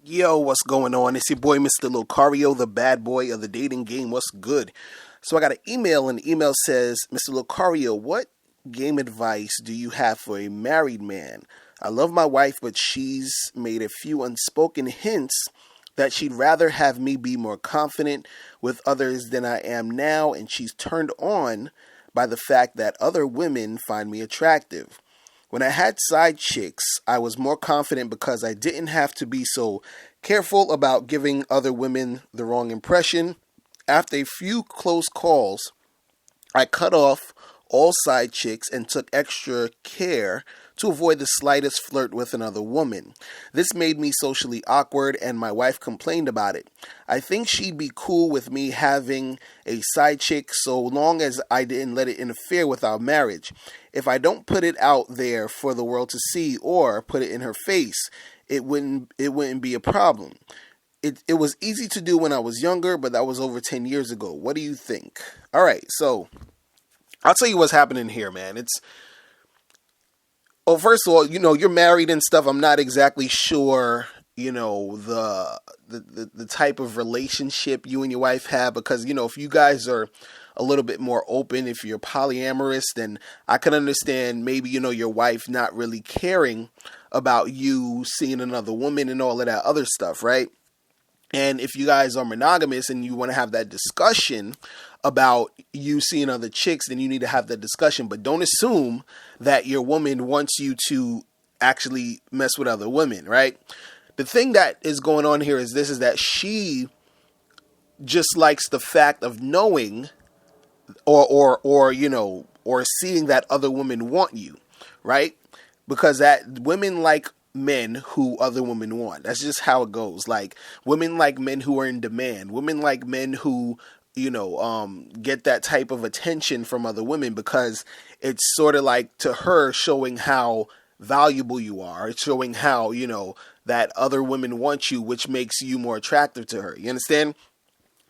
Yo, what's going on? It's your boy, Mr. Locario, the bad boy of the dating game. What's good? So I got an email, and the email says, Mr. Locario, what game advice do you have for a married man? I love my wife, but she's made a few unspoken hints that she'd rather have me be more confident with others than I am now, and she's turned on by the fact that other women find me attractive. When I had side chicks, I was more confident because I didn't have to be so careful about giving other women the wrong impression. After a few close calls, I cut off all side chicks and took extra care to avoid the slightest flirt with another woman. This made me socially awkward, and my wife complained about it. I think she'd be cool with me having a side chick so long as I didn't let it interfere with our marriage. If I don't put it out there for the world to see or put it in her face, it wouldn't be a problem. It was easy to do when I was younger, but that was over 10 years ago. What do you think? All right, so I'll tell you what's happening here, man. First of all, you're married and stuff. I'm not exactly sure, the type of relationship you and your wife have, because, if you guys are a little bit more open, if you're polyamorous, then I can understand maybe, your wife not really caring about you seeing another woman and all of that other stuff, right? And if you guys are monogamous and you want to have that discussion about you seeing other chicks, then you need to have that discussion. But don't assume that your woman wants you to actually mess with other women, right? The thing that is going on here is that she just likes the fact of knowing or seeing that other women want you, right? Because that women like men who other women want. That's just how it goes. Like, women like men who are in demand. Women like men who, get that type of attention from other women, because it's sort of like, to her, showing how valuable you are. It's showing how, that other women want you, which makes you more attractive to her. You understand?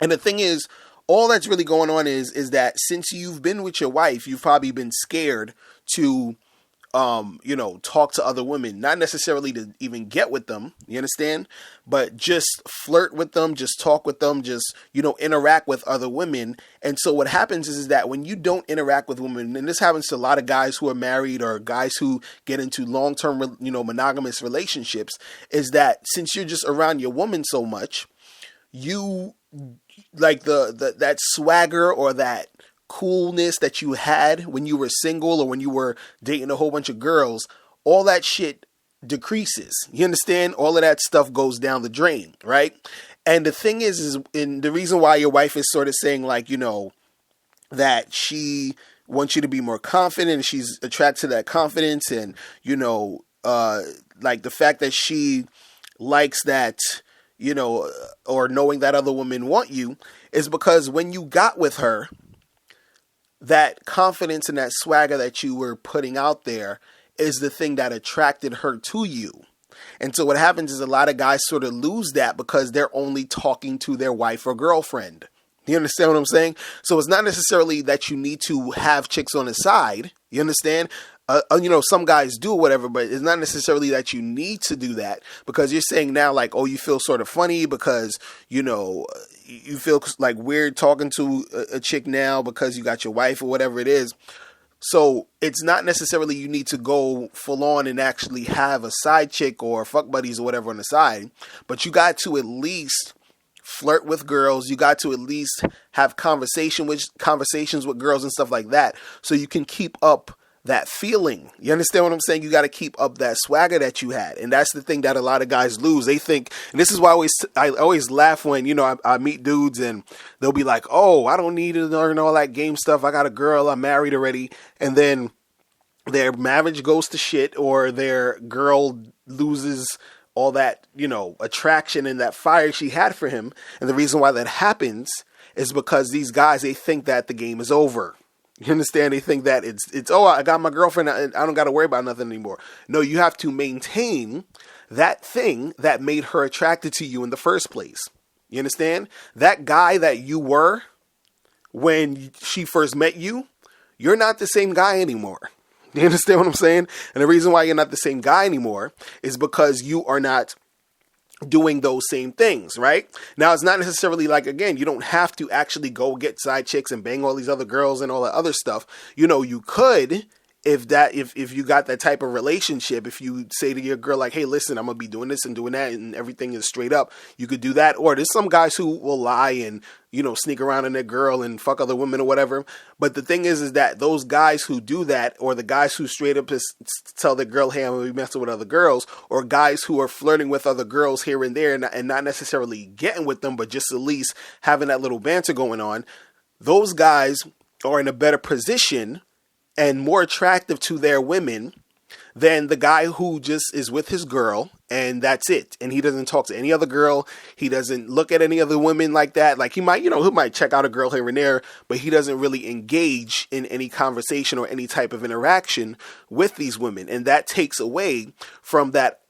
And the thing is, all that's really going on is that since you've been with your wife, you've probably been scared to talk to other women, not necessarily to even get with them, you understand? But just flirt with them, just talk with them, just, interact with other women. And so what happens is that when you don't interact with women, and this happens to a lot of guys who are married or guys who get into long-term, monogamous relationships, is that since you're just around your woman so much, you like that swagger or that coolness that you had when you were single or when you were dating a whole bunch of girls, all that shit decreases. You understand? All of that stuff goes down the drain, right? And the thing is and the reason why your wife is sort of saying, like, that she wants you to be more confident, and she's attracted to that confidence, and, like the fact that she likes that, or knowing that other women want you, is because when you got with her, that confidence and that swagger that you were putting out there is the thing that attracted her to you. And so what happens is a lot of guys sort of lose that because they're only talking to their wife or girlfriend. You understand what I'm saying? So it's not necessarily that you need to have chicks on the side. You understand? Some guys do whatever, but it's not necessarily that you need to do that, because you're saying now, like, oh, you feel sort of funny because, you feel like weird talking to a chick now because you got your wife or whatever it is. So it's not necessarily you need to go full on and actually have a side chick or fuck buddies or whatever on the side, but you got to at least flirt with girls. You got to at least have conversations with girls and stuff like that, so you can keep up that feeling. You understand what I'm saying? You got to keep up that swagger that you had. And that's the thing that a lot of guys lose. They think, and this is why I always laugh when, I meet dudes and they'll be like, oh, I don't need to learn all that game stuff. I got a girl, I'm married already. And then their marriage goes to shit, or their girl loses all that, attraction and that fire she had for him. And the reason why that happens is because these guys, they think that the game is over. You understand? They think that it's I got my girlfriend, I don't got to worry about nothing anymore. No, you have to maintain that thing that made her attracted to you in the first place. You understand? That guy that you were when she first met you, you're not the same guy anymore. You understand what I'm saying? And the reason why you're not the same guy anymore is because you are not doing those same things, right? Now, it's not necessarily like, again, you don't have to actually go get side chicks and bang all these other girls and all that other stuff. You could, if you got that type of relationship, if you say to your girl like, hey, listen, I'm gonna be doing this and doing that and everything is straight up, you could do that. Or there's some guys who will lie and sneak around on their girl and fuck other women or whatever. But the thing is that those guys who do that, or the guys who straight up just tell their girl, hey, I'm gonna be messing with other girls, or guys who are flirting with other girls here and there and not necessarily getting with them, but just at least having that little banter going on, those guys are in a better position and more attractive to their women than the guy who just is with his girl and that's it. And he doesn't talk to any other girl. He doesn't look at any other women like that. Like he might check out a girl here and there, but he doesn't really engage in any conversation or any type of interaction with these women. And that takes away from that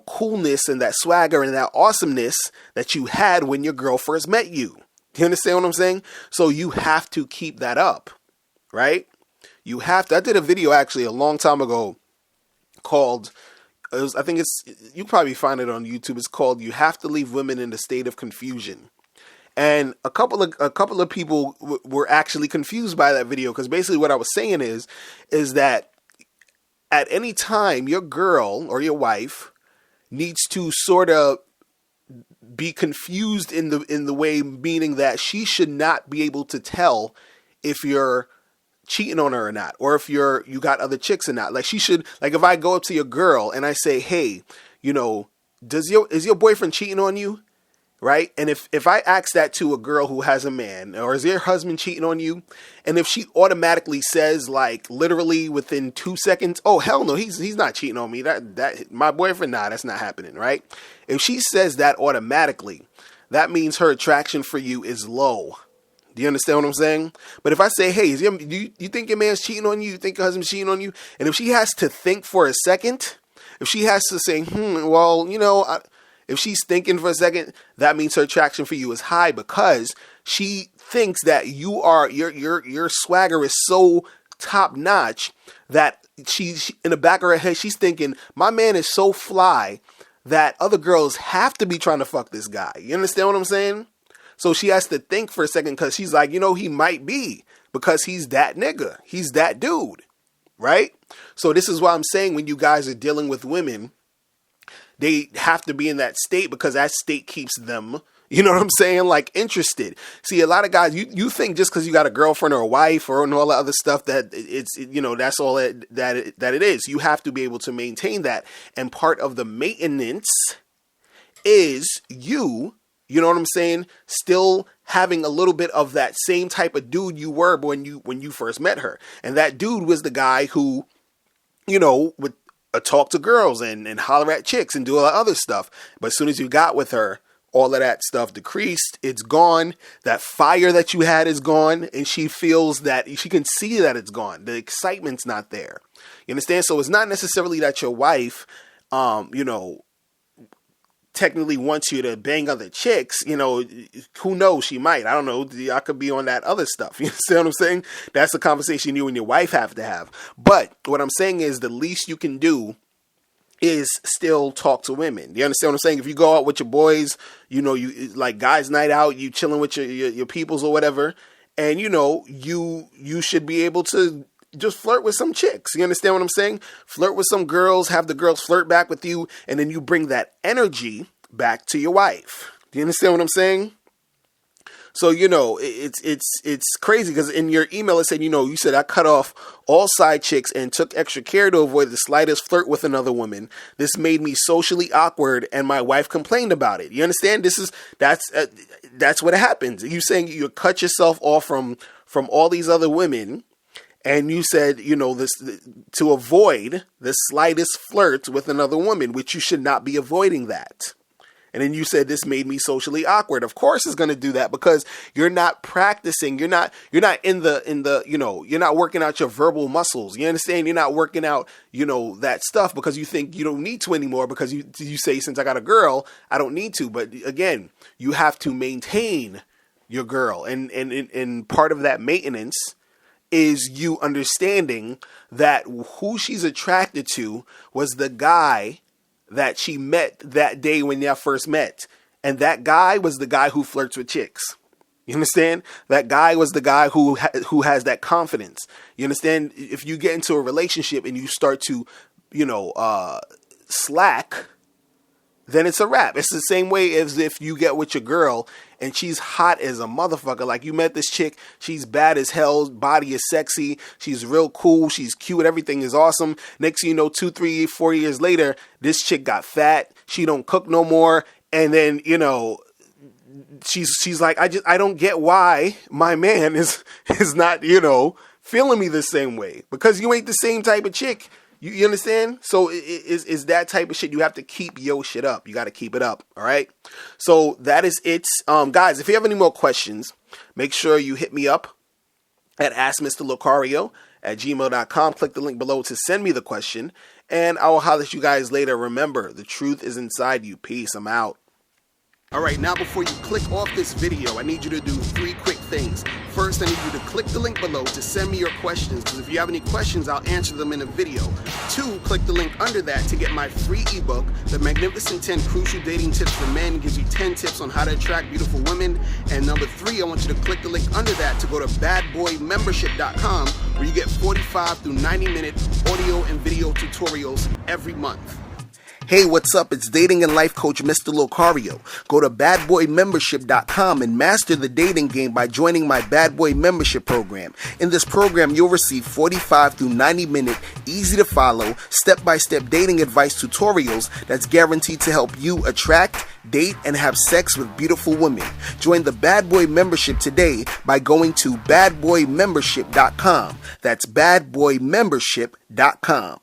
coolness and that swagger and that awesomeness that you had when your girl first met you. You understand what I'm saying? So you have to keep that up, right? You have to. I did a video actually a long time ago called, you probably find it on YouTube. It's called "You Have to Leave Women in a State of Confusion," and a couple of people were actually confused by that video, because basically what I was saying is that at any time your girl or your wife needs to sort of be confused in the way, meaning that she should not be able to tell if you're cheating on her or not, or if you got other chicks or not. Like she should, like if I go up to your girl and I say, hey, is your boyfriend cheating on you? Right? And if I ask that to a girl who has a man, or is your husband cheating on you? And if she automatically says, like literally within 2 seconds, oh hell no, he's not cheating on me. That my boyfriend, nah, that's not happening, right? If she says that automatically, that means her attraction for you is low. Do you understand what I'm saying? But if I say, hey, do you think your man's cheating on you? You think your husband's cheating on you? And if she has to think for a second, if she has to say, if she's thinking for a second, that means her attraction for you is high, because she thinks that your swagger is so top notch that she in the back of her head, she's thinking, my man is so fly that other girls have to be trying to fuck this guy. You understand what I'm saying? So she has to think for a second, because she's like, he might be, because he's that nigga. He's that dude, right? So this is why I'm saying, when you guys are dealing with women, they have to be in that state, because that state keeps them, you know what I'm saying, like interested. See, a lot of guys, you think just because you got a girlfriend or a wife or all the other stuff that that's all that it is. You have to be able to maintain that. And part of the maintenance is you know what I'm saying, still having a little bit of that same type of dude you were when you first met her. And that dude was the guy who, would talk to girls and holler at chicks and do all that other stuff. But as soon as you got with her, all of that stuff decreased. It's gone. That fire that you had is gone. And she feels that, she can see that it's gone. The excitement's not there. You understand? So it's not necessarily that your wife, technically wants you to bang other chicks. Who knows, she might, I don't know, I could be on that other stuff. You see what I'm saying? That's a conversation you and your wife have to have. But what I'm saying is, the least you can do is still talk to women. You understand what I'm saying? If you go out with your boys, you like guys night out, you chilling with your peoples or whatever, and you should be able to just flirt with some chicks. You understand what I'm saying? Flirt with some girls, have the girls flirt back with you, and then you bring that energy back to your wife. Do you understand what I'm saying? So, it's crazy, because in your email it said, you said, I cut off all side chicks and took extra care to avoid the slightest flirt with another woman. This made me socially awkward, and my wife complained about it. You understand? That's what happens. You saying you cut yourself off from all these other women. And you said, this to avoid the slightest flirt with another woman, which you should not be avoiding that. And then you said, this made me socially awkward. Of course it's going to do that, because you're not practicing. You're not in the, you're not working out your verbal muscles. You understand? You're not working out, that stuff, because you think you don't need to anymore, because you say, since I got a girl, I don't need to. But again, you have to maintain your girl. And part of that maintenance is you understanding that who she's attracted to was the guy that she met that day when y'all first met. And that guy was the guy who flirts with chicks. You understand? That guy was the guy who has that confidence. You understand? If you get into a relationship and you start to, slack, then it's a wrap. It's the same way as if you get with your girl and she's hot as a motherfucker. Like, you met this chick, she's bad as hell, body is sexy, she's real cool, she's cute, everything is awesome. Next thing you know, 2, 3, 4 years later, this chick got fat, she don't cook no more, and then, she's like, I don't get why my man is not, feeling me the same way, because you ain't the same type of chick. You understand? So is that type of shit. You have to keep your shit up. You got to keep it up. All right. So that is it. Guys, if you have any more questions, make sure you hit me up at askmrlocario@gmail.com. Click the link below to send me the question, and I will holler at you guys later. Remember, the truth is inside you. Peace. I'm out. All right, now before you click off this video, I need you to do 3 quick things. First, I need you to click the link below to send me your questions, because if you have any questions, I'll answer them in a video. 2, click the link under that to get my free ebook, The Magnificent 10 Crucial Dating Tips for Men. It gives you 10 tips on how to attract beautiful women. And number 3, I want you to click the link under that to go to badboymembership.com, where you get 45 through 90-minute audio and video tutorials every month. Hey, what's up? It's dating and life coach Mr. Locario. Go to badboymembership.com and master the dating game by joining my Bad Boy Membership program. In this program, you'll receive 45 through 90-minute, easy-to-follow, step-by-step dating advice tutorials that's guaranteed to help you attract, date, and have sex with beautiful women. Join the Bad Boy Membership today by going to badboymembership.com. That's badboymembership.com.